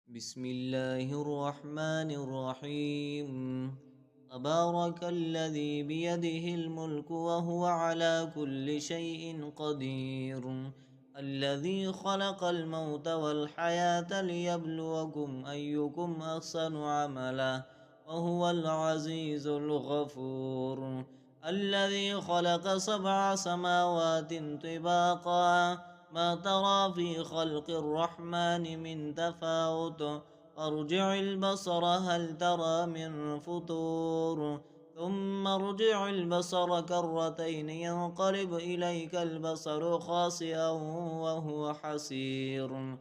بسم الله الرحمن الرحيم. تبارك الذي بيده الملك وهو على كل شيء قدير. الذي خلق الموت والحياة ليبلوكم أيكم أحسن عملا وهو العزيز الغفور. الذي خلق 7 سماوات طباقا ما ترى في خلق الرحمن من تفاوت فارجع البصر هل ترى من فطور ثم ارجع البصر كرتين ينقلب إليك البصر خاسئا وهو حسير.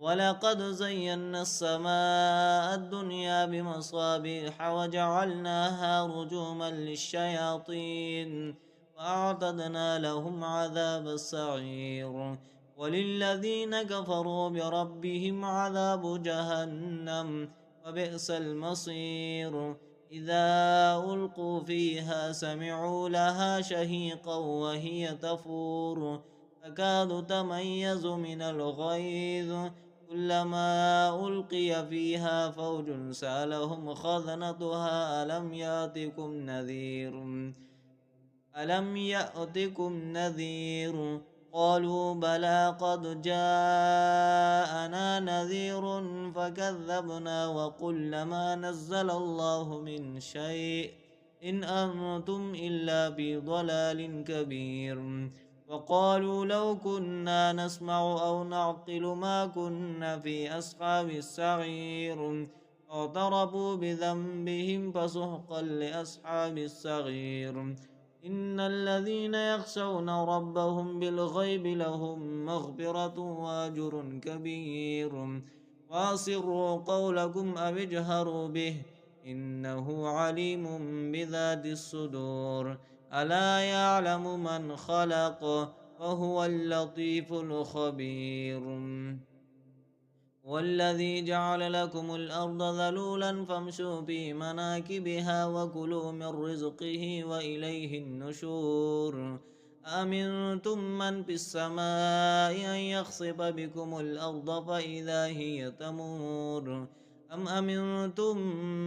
ولقد زينا السماء الدنيا بمصابيح وجعلناها رجوما للشياطين وأعتدنا لهم عذاب السعير. وللذين كفروا بربهم عذاب جهنم وبئس المصير. إذا ألقوا فيها سمعوا لها شهيقا وهي تفور تكاد تميز من الغيظ كلما ألقي فيها فوج سألهم خزنتها ألم يأتكم نذير قالوا بلى قد جاءنا نذير فكذبنا وقلنا ما نزل الله من شيء إن أنتم إلا في ضلال كبير. وقالوا لو كنا نسمع أو نعقل ما كنا في أصحاب السعير اعترفوا بذنبهم فسحقا لأصحاب السعير. إن الذين يخشون ربهم بالغيب لهم مغفرة وأجر كبير. وأسروا قولكم أو اجهروا به إنه عليم بذات الصدور. ألا يعلم من خلق وهو اللطيف الخبير. والذي جعل لكم الأرض ذلولا فامشوا في مناكبها وكلوا من رزقه وإليه النشور. أأمنتم من في السماء أن يخسف بكم الأرض فإذا هي تمور أم أمنتم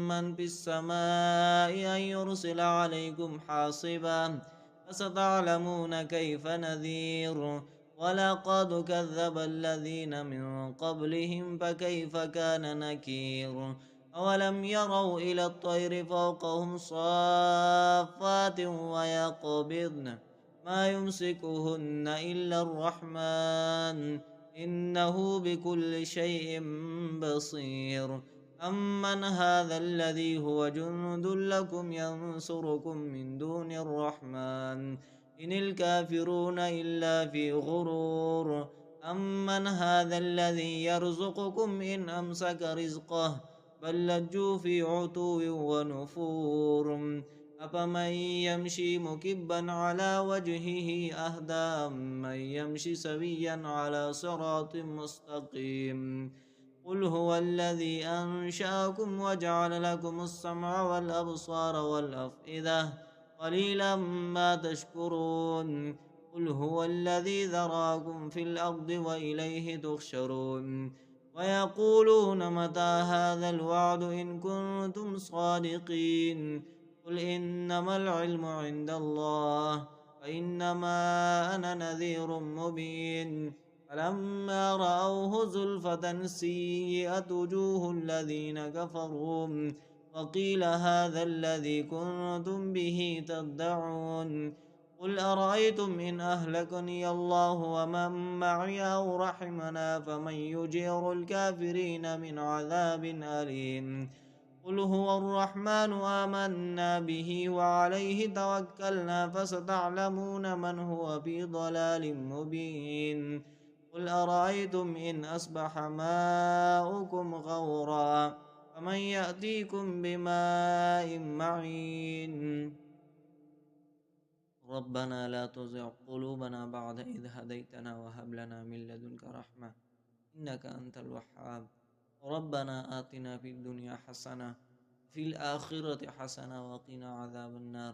من في السماء أن يرسل عليكم حاصبا فستعلمون كيف نذير. ولقد كذب الذين من قبلهم فكيف كان نكير. أولم يروا إلى الطير فوقهم صافات ويقبضن ما يمسكهن إلا الرحمن إنه بكل شيء بصير. أمن هذا الذي هو جند لكم ينصركم من دون الرحمن إن الكافرون إلا في غرور. أمن هذا الذي يرزقكم إن أمسك رزقه بل لجوا في عتو ونفور. أفمن يمشي مكبا على وجهه أهدى من يمشي سويا على صراط مستقيم. قل هو الذي أنشأكم وجعل لكم السمع والأبصار والأفئدة قليلا ما تشكرون. قل هو الذي ذراكم في الأرض وإليه تحشرون. ويقولون متى هذا الوعد إن كنتم صادقين. قل إنما العلم عند الله وإنما أنا نذير مبين. فلما رأوه زلفة سيئت وجوه الذين كفروا وقيل هذا الذي كنتم به تدعون. قل أرأيتم إن أهلكني الله ومن معي أو رحمنا فمن يجير الكافرين من عذاب أليم. قل هو الرحمن آمنا به وعليه توكلنا فستعلمون من هو في ضلال مبين. قل أرأيتم إن أصبح ماؤكم غورا فمن يأتيكم بماء معين. ربنا لا تزغ قلوبنا بعد إذ هديتنا وهب لنا من لدنك رحمة إنك أنت الوهاب. ربنا آتنا في الدنيا حسنة في الآخرة حسنة وقنا عذاب النار.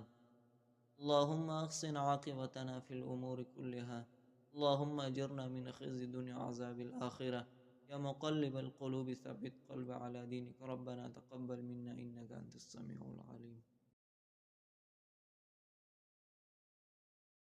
اللهم أحسن عاقبتنا في الأمور كلها. اللهم أجرنا من خزي الدنيا وعذاب الآخرة. يا مقلب القلوب ثبت قلب على دينك. ربنا تقبل منا إنك أنت السميع العليم.